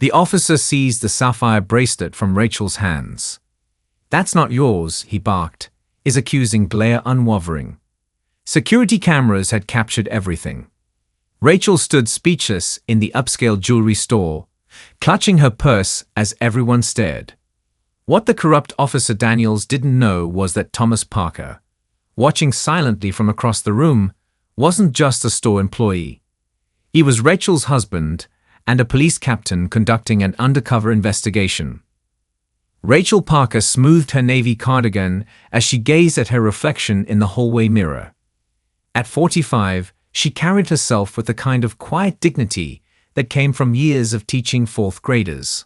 The officer seized the sapphire bracelet from Rachel's hands. "That's not yours," he barked, his accusing glare unwavering. Security cameras had captured everything. Rachel stood speechless in the upscale jewelry store, clutching her purse as everyone stared. What the corrupt Officer Daniels didn't know was that Thomas Parker, watching silently from across the room, wasn't just a store employee. He was Rachel's husband and a police captain conducting an undercover investigation. Rachel Parker smoothed her navy cardigan as she gazed at her reflection in the hallway mirror. At 45, she carried herself with the kind of quiet dignity that came from years of teaching fourth graders.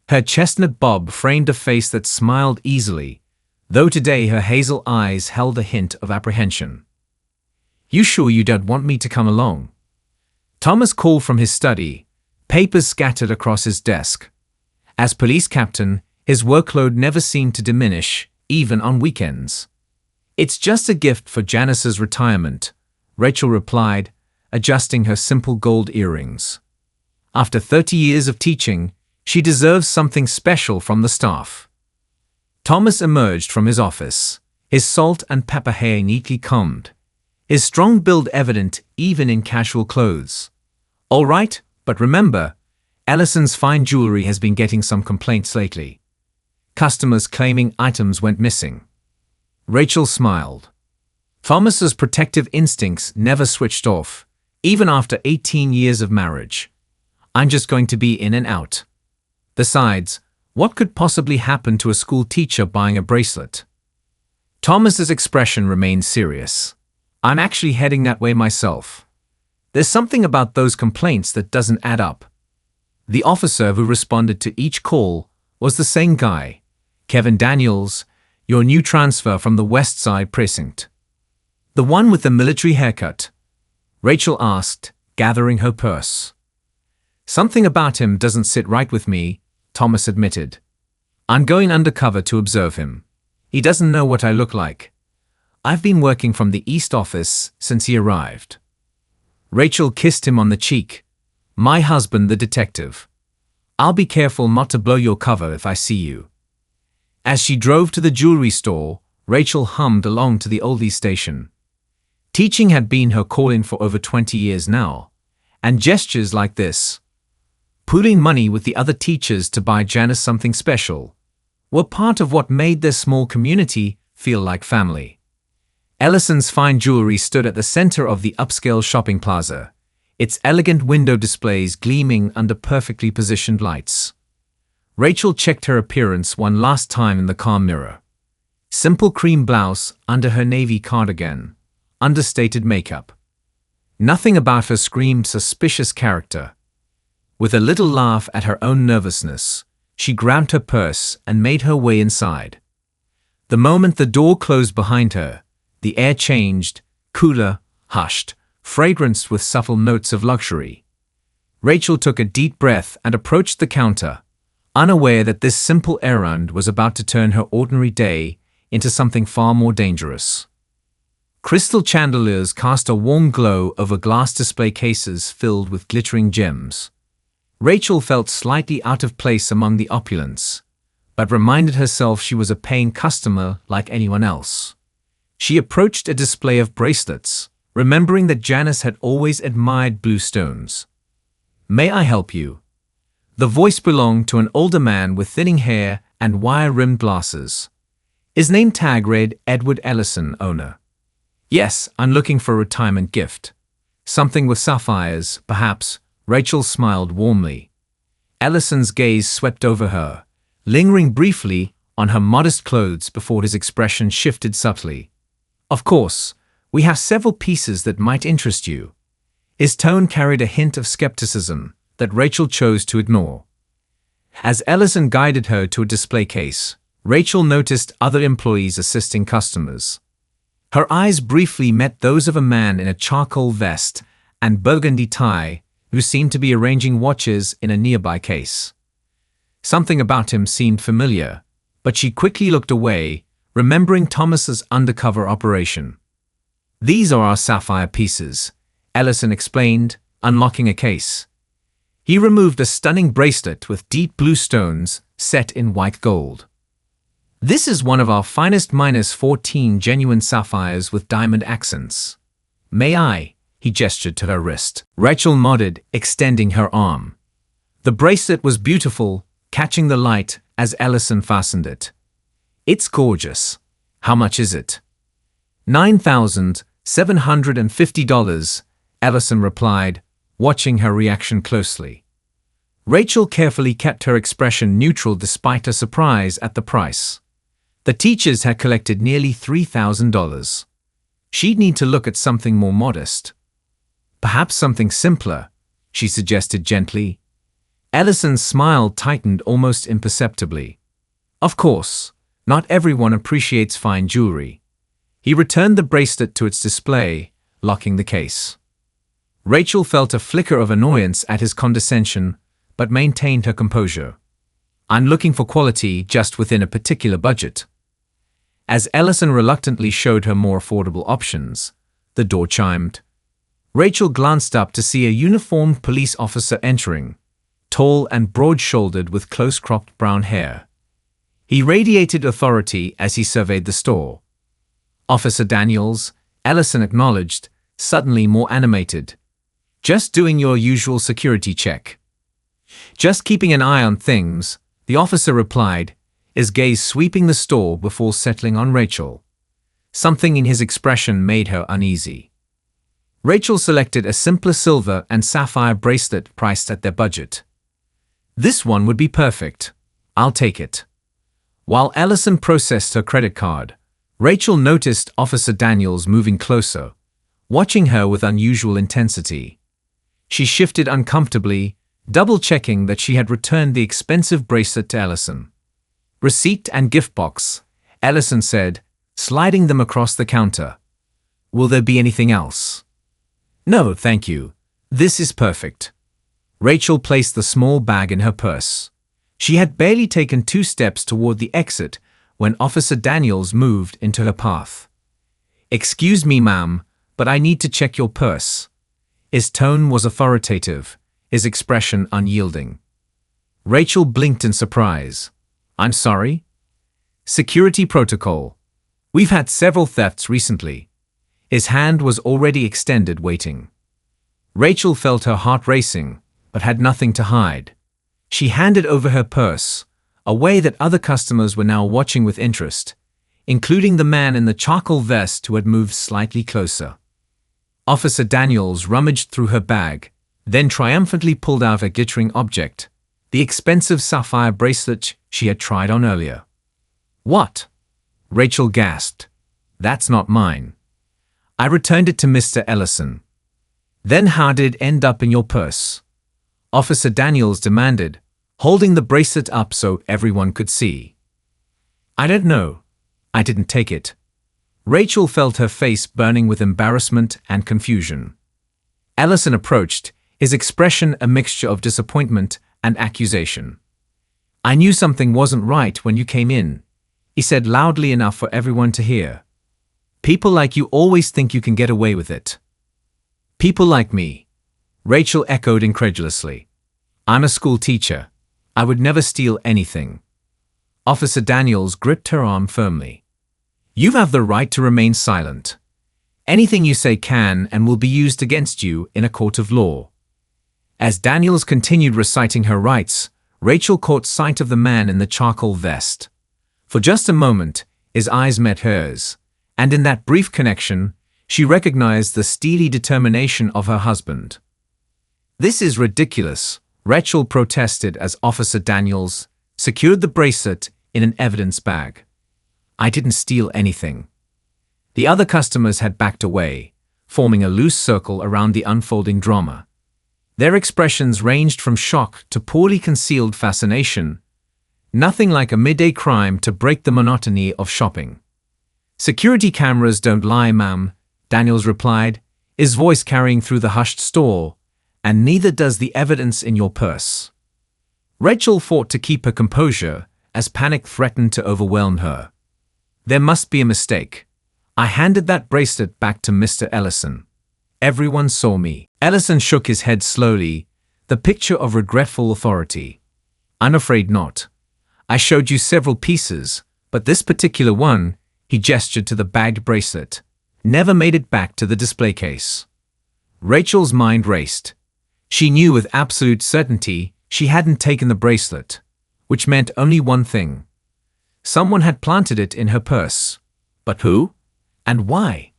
Her chestnut bob framed a face that smiled easily, though today her hazel eyes held a hint of apprehension. "You sure you don't want me to come along?" Thomas called from his study, papers scattered across his desk. As police captain, his workload never seemed to diminish, even on weekends. "It's just a gift for Janice's retirement," Rachel replied, adjusting her simple gold earrings. After 30 years of teaching, she deserves something special from the staff. Thomas emerged from his office, his salt and pepper hair neatly combed, his strong build evident even in casual clothes. "All right, but remember, Ellison's fine jewelry has been getting some complaints lately. Customers claiming items went missing." Rachel smiled. Thomas's protective instincts never switched off, even after 18 years of marriage. "I'm just going to be in and out. Besides, what could possibly happen to a school teacher buying a bracelet?" Thomas's expression remained serious. "I'm actually heading that way myself. There's something about those complaints that doesn't add up." The officer who responded to each call was the same guy, Kevin Daniels, your new transfer from the West Side precinct. "The one with the military haircut?" Rachel asked, gathering her purse. "Something about him doesn't sit right with me," Thomas admitted. "I'm going undercover to observe him. He doesn't know what I look like. I've been working from the East office since he arrived." Rachel kissed him on the cheek. "My husband, the detective. I'll be careful not to blow your cover if I see you." As she drove to the jewelry store, Rachel hummed along to the oldie station. Teaching had been her calling for over 20 years now, and gestures like this, pooling money with the other teachers to buy Janice something special, were part of what made their small community feel like family. Ellison's fine jewelry stood at the center of the upscale shopping plaza, its elegant window displays gleaming under perfectly positioned lights. Rachel checked her appearance one last time in the car mirror. Simple cream blouse under her navy cardigan, understated makeup. Nothing about her screamed suspicious character. With a little laugh at her own nervousness, she grabbed her purse and made her way inside. The moment the door closed behind her, the air changed, cooler, hushed, fragranced with subtle notes of luxury. Rachel took a deep breath and approached the counter, unaware that this simple errand was about to turn her ordinary day into something far more dangerous. Crystal chandeliers cast a warm glow over glass display cases filled with glittering gems. Rachel felt slightly out of place among the opulence, but reminded herself she was a paying customer like anyone else. She approached a display of bracelets, remembering that Janice had always admired blue stones. "May I help you?" The voice belonged to an older man with thinning hair and wire-rimmed glasses. His name tag read Edward Ellison, owner. "Yes, I'm looking for a retirement gift. Something with sapphires, perhaps." Rachel smiled warmly. Ellison's gaze swept over her, lingering briefly on her modest clothes before his expression shifted subtly. "Of course, we have several pieces that might interest you." His tone carried a hint of skepticism that Rachel chose to ignore. As Ellison guided her to a display case, Rachel noticed other employees assisting customers. Her eyes briefly met those of a man in a charcoal vest and burgundy tie who seemed to be arranging watches in a nearby case. Something about him seemed familiar, but she quickly looked away, remembering Thomas's undercover operation. "These are our sapphire pieces," Ellison explained, unlocking a case. He removed a stunning bracelet with deep blue stones set in white gold. This is one of our finest -14 genuine sapphires with diamond accents. May I? He gestured to her wrist. Rachel nodded, extending her arm. The bracelet was beautiful, catching the light as Ellison fastened it. It's gorgeous. How much is it? $9,750, Ellison replied, watching her reaction closely. Rachel carefully kept her expression neutral despite her surprise at the price. The teachers had collected nearly $3,000. She'd need to look at something more modest. Perhaps something simpler, she suggested gently. Ellison's smile tightened almost imperceptibly. Of course, not everyone appreciates fine jewelry. He returned the bracelet to its display, locking the case. Rachel felt a flicker of annoyance at his condescension, but maintained her composure. I'm looking for quality just within a particular budget. As Ellison reluctantly showed her more affordable options, the door chimed. Rachel glanced up to see a uniformed police officer entering, tall and broad-shouldered with close-cropped brown hair. He radiated authority as he surveyed the store. Officer Daniels, Ellison acknowledged, suddenly more animated. Just doing your usual security check. Just keeping an eye on things, the officer replied, his gaze sweeping the store before settling on Rachel. Something in his expression made her uneasy. Rachel selected a simpler silver and sapphire bracelet priced at their budget. This one would be perfect. I'll take it. While Ellison processed her credit card, Rachel noticed Officer Daniels moving closer, watching her with unusual intensity. She shifted uncomfortably, double-checking that she had returned the expensive bracelet to Ellison. Receipt and gift box, Ellison said, sliding them across the counter. Will there be anything else? No, thank you. This is perfect. Rachel placed the small bag in her purse. She had barely taken 2 steps toward the exit when Officer Daniels moved into her path. Excuse me, ma'am, but I need to check your purse. His tone was authoritative, his expression unyielding. Rachel blinked in surprise. I'm sorry? Security protocol. We've had several thefts recently. His hand was already extended, waiting. Rachel felt her heart racing, but had nothing to hide. She handed over her purse, a way that other customers were now watching with interest, including the man in the charcoal vest who had moved slightly closer. Officer Daniels rummaged through her bag, then triumphantly pulled out a glittering object, the expensive sapphire bracelet she had tried on earlier. What? Rachel gasped. That's not mine. I returned it to Mr. Ellison. Then how did it end up in your purse? Officer Daniels demanded, holding the bracelet up so everyone could see. I don't know. I didn't take it. Rachel felt her face burning with embarrassment and confusion. Ellison approached, his expression a mixture of disappointment and accusation. I knew something wasn't right when you came in, he said loudly enough for everyone to hear. People like you always think you can get away with it. People like me, Rachel echoed incredulously. I'm a school teacher. I would never steal anything. Officer Daniels gripped her arm firmly. You have the right to remain silent. Anything you say can and will be used against you in a court of law. As Daniels continued reciting her rights, Rachel caught sight of the man in the charcoal vest. For just a moment, his eyes met hers, and in that brief connection, she recognized the steely determination of her husband. This is ridiculous, Rachel protested as Officer Daniels secured the bracelet in an evidence bag. I didn't steal anything. The other customers had backed away, forming a loose circle around the unfolding drama. Their expressions ranged from shock to poorly concealed fascination, nothing like a midday crime to break the monotony of shopping. Security cameras don't lie, ma'am, Daniels replied, his voice carrying through the hushed store, and neither does the evidence in your purse. Rachel fought to keep her composure as panic threatened to overwhelm her. There must be a mistake. I handed that bracelet back to Mr. Ellison. Everyone saw me. Ellison shook his head slowly, The picture of regretful authority. "I'm afraid not. I showed you several pieces, but this particular one," he gestured to the bagged bracelet, "never made it back to the display case." Rachel's mind raced. She knew with absolute certainty she hadn't taken the bracelet, which meant only one thing. Someone had planted it in her purse. But who? And why?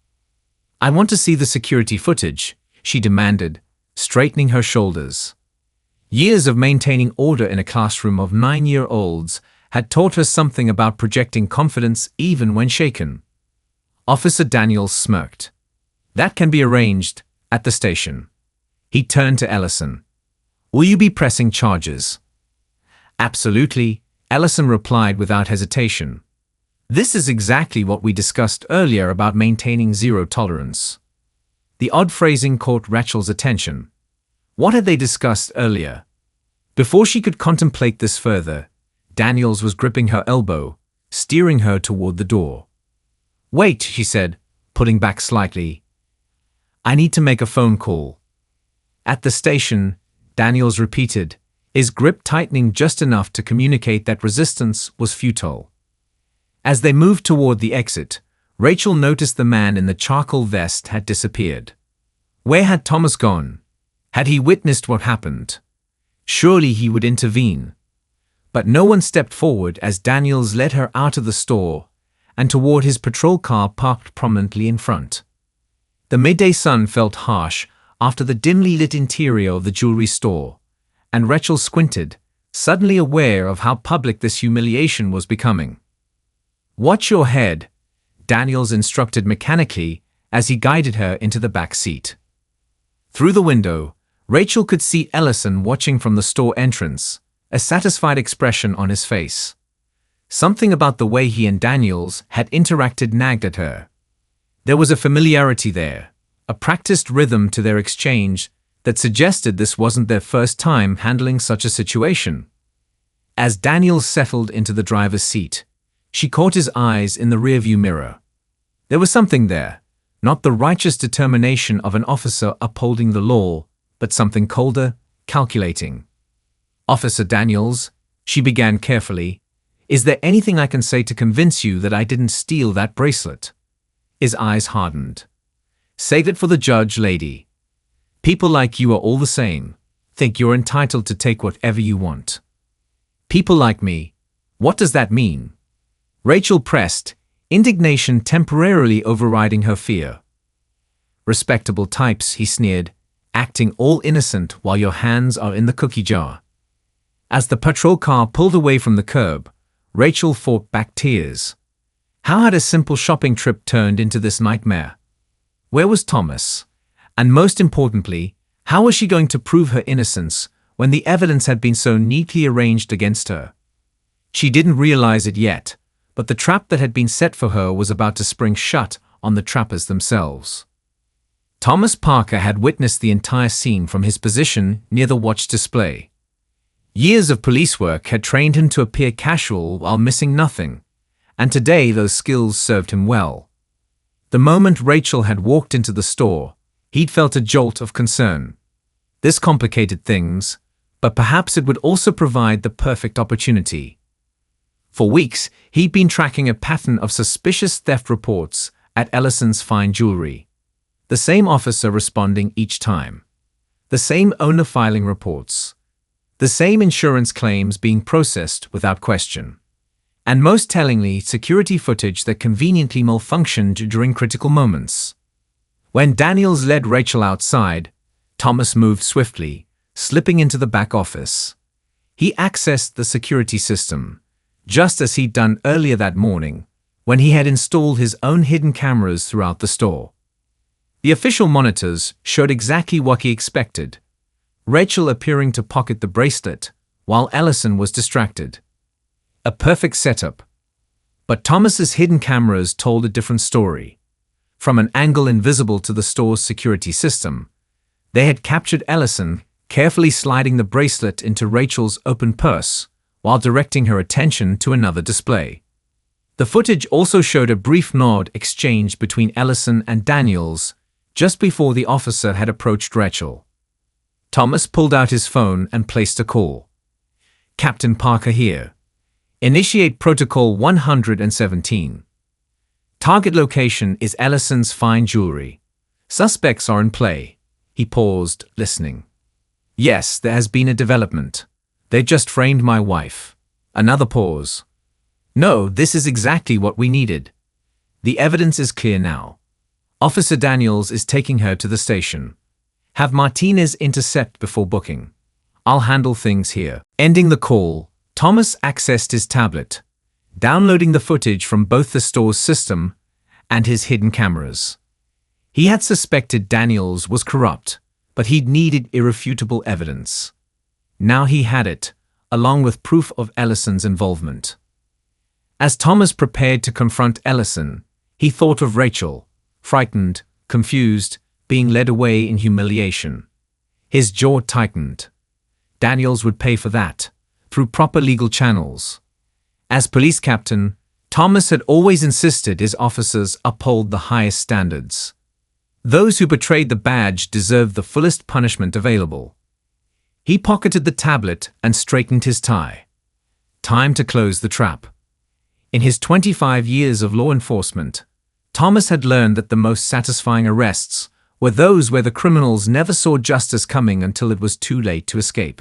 "I want to see the security footage," she demanded, straightening her shoulders. Years of maintaining order in a classroom of 9-year-olds had taught her something about projecting confidence even when shaken. Officer Daniels smirked. "That can be arranged at the station." He turned to Ellison. "Will you be pressing charges?" "Absolutely," Ellison replied without hesitation. "This is exactly what we discussed earlier about maintaining zero tolerance." The odd phrasing caught Rachel's attention. What had they discussed earlier? Before she could contemplate this further, Daniels was gripping her elbow, steering her toward the door. "Wait," she said, pulling back slightly. "I need to make a phone call." At the station, Daniels repeated, his grip tightening just enough to communicate that resistance was futile. As they moved toward the exit, Rachel noticed the man in the charcoal vest had disappeared. Where had Thomas gone? Had he witnessed what happened? Surely he would intervene. But no one stepped forward as Daniels led her out of the store and toward his patrol car parked prominently in front. The midday sun felt harsh after the dimly lit interior of the jewelry store, and Rachel squinted, suddenly aware of how public this humiliation was becoming. "Watch your head," Daniels instructed mechanically as he guided her into the back seat. Through the window, Rachel could see Ellison watching from the store entrance, a satisfied expression on his face. Something about the way he and Daniels had interacted nagged at her. There was a familiarity there, a practiced rhythm to their exchange that suggested this wasn't their first time handling such a situation. As Daniels settled into the driver's seat, she caught his eyes in the rearview mirror. There was something there, not the righteous determination of an officer upholding the law, but something colder, calculating. "Officer Daniels," she began carefully, "is there anything I can say to convince you that I didn't steal that bracelet?" His eyes hardened. "Save it for the judge, lady. People like you are all the same, think you're entitled to take whatever you want." "People like me? What does that mean?" Rachel pressed, indignation temporarily overriding her fear. "Respectable types," he sneered, "acting all innocent while your hands are in the cookie jar." As the patrol car pulled away from the curb, Rachel fought back tears. How had a simple shopping trip turned into this nightmare? Where was Thomas? And most importantly, how was she going to prove her innocence when the evidence had been so neatly arranged against her? She didn't realize it yet, but the trap that had been set for her was about to spring shut on the trappers themselves. Thomas Parker had witnessed the entire scene from his position near the watch display. Years of police work had trained him to appear casual while missing nothing, and today those skills served him well. The moment Rachel had walked into the store, he'd felt a jolt of concern. This complicated things, but perhaps it would also provide the perfect opportunity. For weeks, he'd been tracking a pattern of suspicious theft reports at Ellison's fine jewelry. The same officer responding each time. The same owner filing reports. The same insurance claims being processed without question. And most tellingly, security footage that conveniently malfunctioned during critical moments. When Daniels led Rachel outside, Thomas moved swiftly, slipping into the back office. He accessed the security system, just as he'd done earlier that morning, when he had installed his own hidden cameras throughout the store. The official monitors showed exactly what he expected. Rachel appearing to pocket the bracelet, while Ellison was distracted. A perfect setup. But Thomas's hidden cameras told a different story. From an angle invisible to the store's security system, they had captured Ellison carefully sliding the bracelet into Rachel's open purse while directing her attention to another display. The footage also showed a brief nod exchanged between Ellison and Daniels just before the officer had approached Rachel. Thomas pulled out his phone and placed a call. Captain Parker here. Initiate Protocol 117. Target location is Ellison's fine jewelry. Suspects are in play. He paused, listening. Yes, there has been a development. They just framed my wife. Another pause. No, this is exactly what we needed. The evidence is clear now. Officer Daniels is taking her to the station. Have Martinez intercept before booking. I'll handle things here. Ending the call, Thomas accessed his tablet, downloading the footage from both the store's system and his hidden cameras. He had suspected Daniels was corrupt, but he'd needed irrefutable evidence. Now he had it, along with proof of Ellison's involvement. As Thomas prepared to confront Ellison, he thought of Rachel, frightened, confused, being led away in humiliation. His jaw tightened. Daniels would pay for that, through proper legal channels. As police captain, Thomas had always insisted his officers uphold the highest standards. Those who betrayed the badge deserved the fullest punishment available. He pocketed the tablet and straightened his tie. Time to close the trap. In his 25 years of law enforcement, Thomas had learned that the most satisfying arrests were those where the criminals never saw justice coming until it was too late to escape.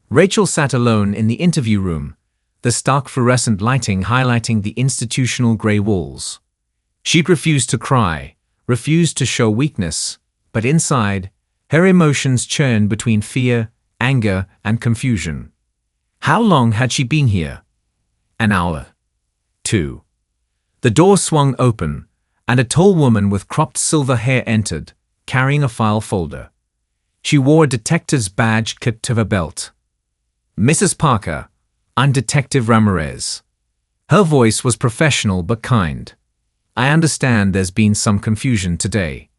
Rachel sat alone in the interview room, the stark fluorescent lighting highlighting the institutional gray walls. She'd refused to cry, refused to show weakness, but inside, her emotions churned between fear, anger, and confusion. How long had she been here? An hour. 2. The door swung open, and a tall woman with cropped silver hair entered, carrying a file folder. She wore a detective's badge clipped to her belt. Mrs. Parker, I'm Detective Ramirez. Her voice was professional but kind. I understand there's been some confusion today.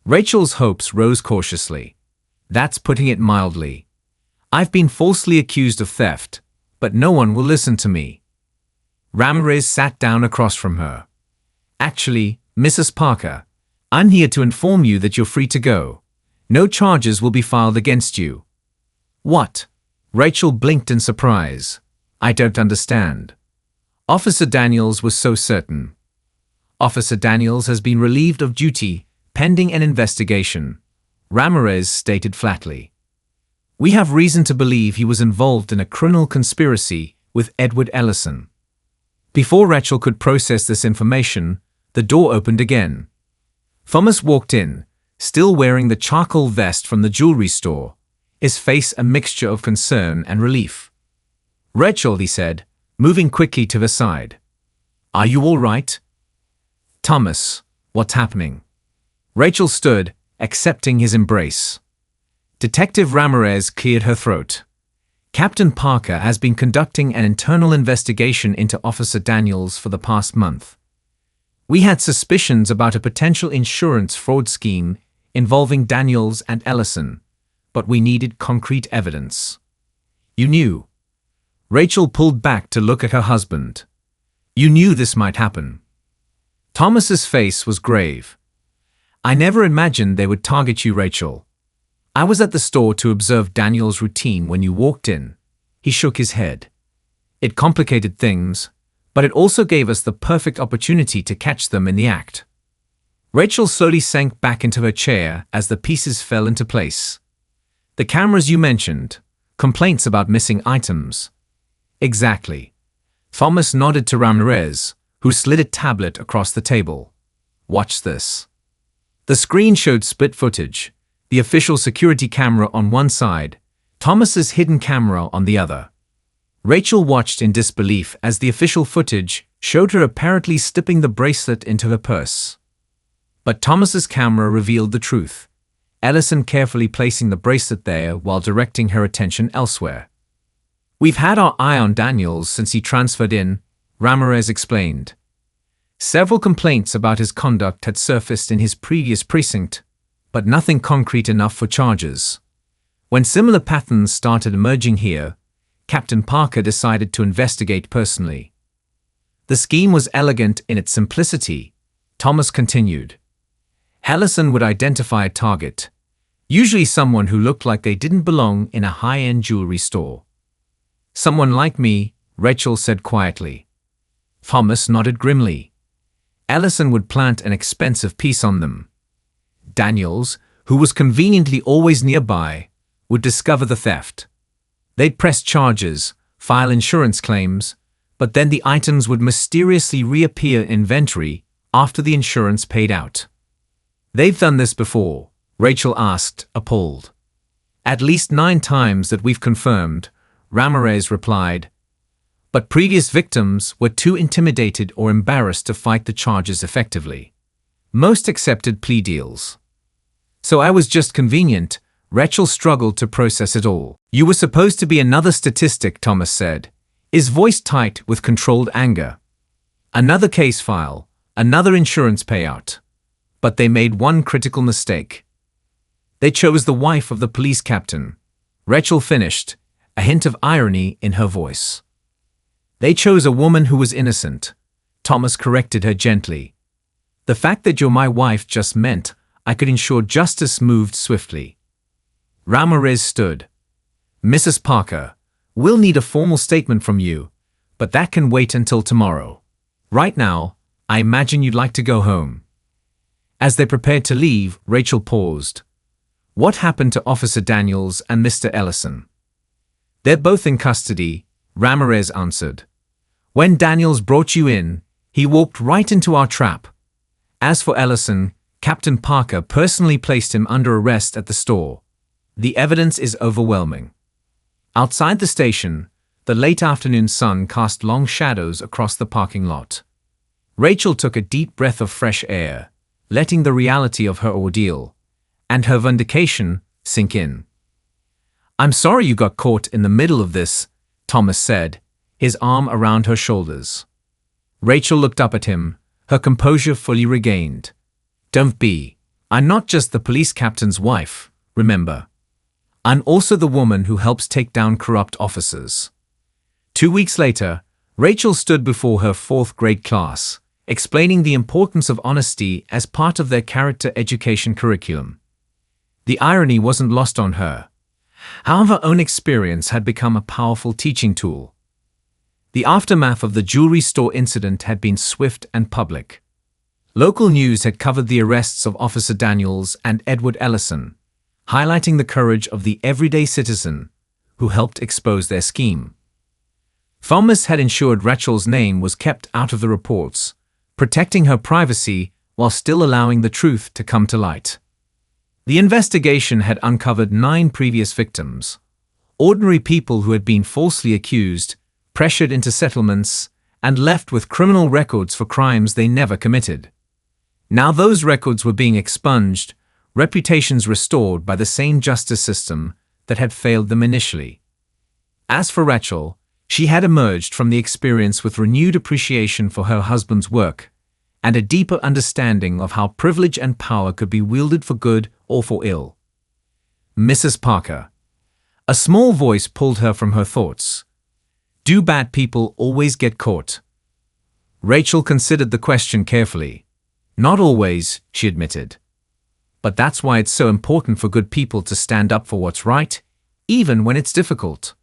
Rachel's hopes rose cautiously. That's putting it mildly. I've been falsely accused of theft, but no one will listen to me. Ramirez sat down across from her. Actually, Mrs. Parker, I'm here to inform you that you're free to go. No charges will be filed against you. What? Rachel blinked in surprise. I don't understand. Officer Daniels was so certain. Officer Daniels has been relieved of duty, pending an investigation, Ramirez stated flatly. We have reason to believe he was involved in a criminal conspiracy with Edward Ellison. Before Rachel could process this information, the door opened again. Thomas walked in, still wearing the charcoal vest from the jewelry store, his face a mixture of concern and relief. Rachel, he said, moving quickly to her side. Are you all right? Thomas, what's happening? Rachel stood, accepting his embrace. Detective Ramirez cleared her throat. Captain Parker has been conducting an internal investigation into Officer Daniels for the past month. We had suspicions about a potential insurance fraud scheme involving Daniels and Ellison, but we needed concrete evidence. You knew. Rachel pulled back to look at her husband. You knew this might happen. Thomas's face was grave. I never imagined they would target you, Rachel. I was at the store to observe Daniel's routine when you walked in. He shook his head. It complicated things, but it also gave us the perfect opportunity to catch them in the act. Rachel slowly sank back into her chair as the pieces fell into place. The cameras you mentioned, complaints about missing items. Exactly. Thomas nodded to Ramirez, who slid a tablet across the table. Watch this. The screen showed split footage, the official security camera on one side, Thomas's hidden camera on the other. Rachel watched in disbelief as the official footage showed her apparently slipping the bracelet into her purse. But Thomas's camera revealed the truth. Ellison carefully placing the bracelet there while directing her attention elsewhere. We've had our eye on Daniels since he transferred in, Ramirez explained. Several complaints about his conduct had surfaced in his previous precinct, but nothing concrete enough for charges. When similar patterns started emerging here, Captain Parker decided to investigate personally. The scheme was elegant in its simplicity, Thomas continued. Ellison would identify a target, Usually someone who looked like they didn't belong in a high-end jewelry store. Someone like me, Rachel said quietly. Thomas nodded grimly. Ellison would plant an expensive piece on them. Daniels, who was conveniently always nearby, would discover the theft. They'd press charges, file insurance claims, but then the items would mysteriously reappear in inventory after the insurance paid out. They've done this before, Rachel asked, appalled. At least 9 times that we've confirmed, Ramirez replied. But previous victims were too intimidated or embarrassed to fight the charges effectively. Most accepted plea deals. So I was just convenient. Rachel struggled to process it all. You were supposed to be another statistic, Thomas said, his voice tight with controlled anger. Another case file, another insurance payout. But they made one critical mistake. They chose the wife of the police captain. Rachel finished, a hint of irony in her voice. They chose a woman who was innocent. Thomas corrected her gently. The fact that you're my wife just meant I could ensure justice moved swiftly. Ramirez stood. Mrs. Parker, we'll need a formal statement from you, but that can wait until tomorrow. Right now, I imagine you'd like to go home. As they prepared to leave, Rachel paused. What happened to Officer Daniels and Mr. Ellison? They're both in custody, Ramirez answered. When Daniels brought you in, he walked right into our trap. As for Ellison, Captain Parker personally placed him under arrest at the store. The evidence is overwhelming. Outside the station, the late afternoon sun cast long shadows across the parking lot. Rachel took a deep breath of fresh air, letting the reality of her ordeal and her vindication sink in. I'm sorry you got caught in the middle of this, Thomas said, his arm around her shoulders. Rachel looked up at him, her composure fully regained. Don't be. I'm not just the police captain's wife, remember. I'm also the woman who helps take down corrupt officers. 2 weeks later, Rachel stood before her 4th grade class, explaining the importance of honesty as part of their character education curriculum. The irony wasn't lost on her. How her own experience had become a powerful teaching tool. The aftermath of the jewelry store incident had been swift and public. Local news had covered the arrests of Officer Daniels and Edward Ellison, highlighting the courage of the everyday citizen who helped expose their scheme. Thomas had ensured Rachel's name was kept out of the reports, protecting her privacy while still allowing the truth to come to light. The investigation had uncovered 9 previous victims, ordinary people who had been falsely accused, pressured into settlements, and left with criminal records for crimes they never committed. Now those records were being expunged, reputations restored by the same justice system that had failed them initially. As for Rachel, she had emerged from the experience with renewed appreciation for her husband's work and a deeper understanding of how privilege and power could be wielded for good or for ill. Mrs. Parker. A small voice pulled her from her thoughts. Do bad people always get caught? Rachel considered the question carefully. Not always, she admitted. But that's why it's so important for good people to stand up for what's right, even when it's difficult.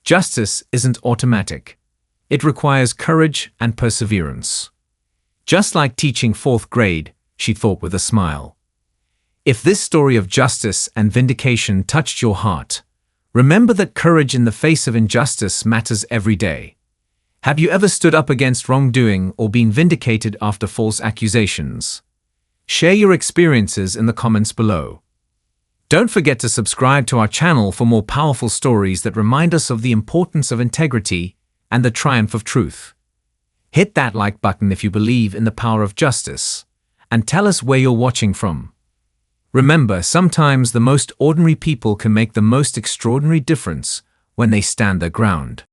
Justice isn't automatic. It requires courage and perseverance. Just like teaching 4th grade, she thought with a smile. If this story of justice and vindication touched your heart, remember that courage in the face of injustice matters every day. Have you ever stood up against wrongdoing or been vindicated after false accusations? Share your experiences in the comments below. Don't forget to subscribe to our channel for more powerful stories that remind us of the importance of integrity and the triumph of truth. Hit that like button if you believe in the power of justice, and tell us where you're watching from. Remember, sometimes the most ordinary people can make the most extraordinary difference when they stand their ground.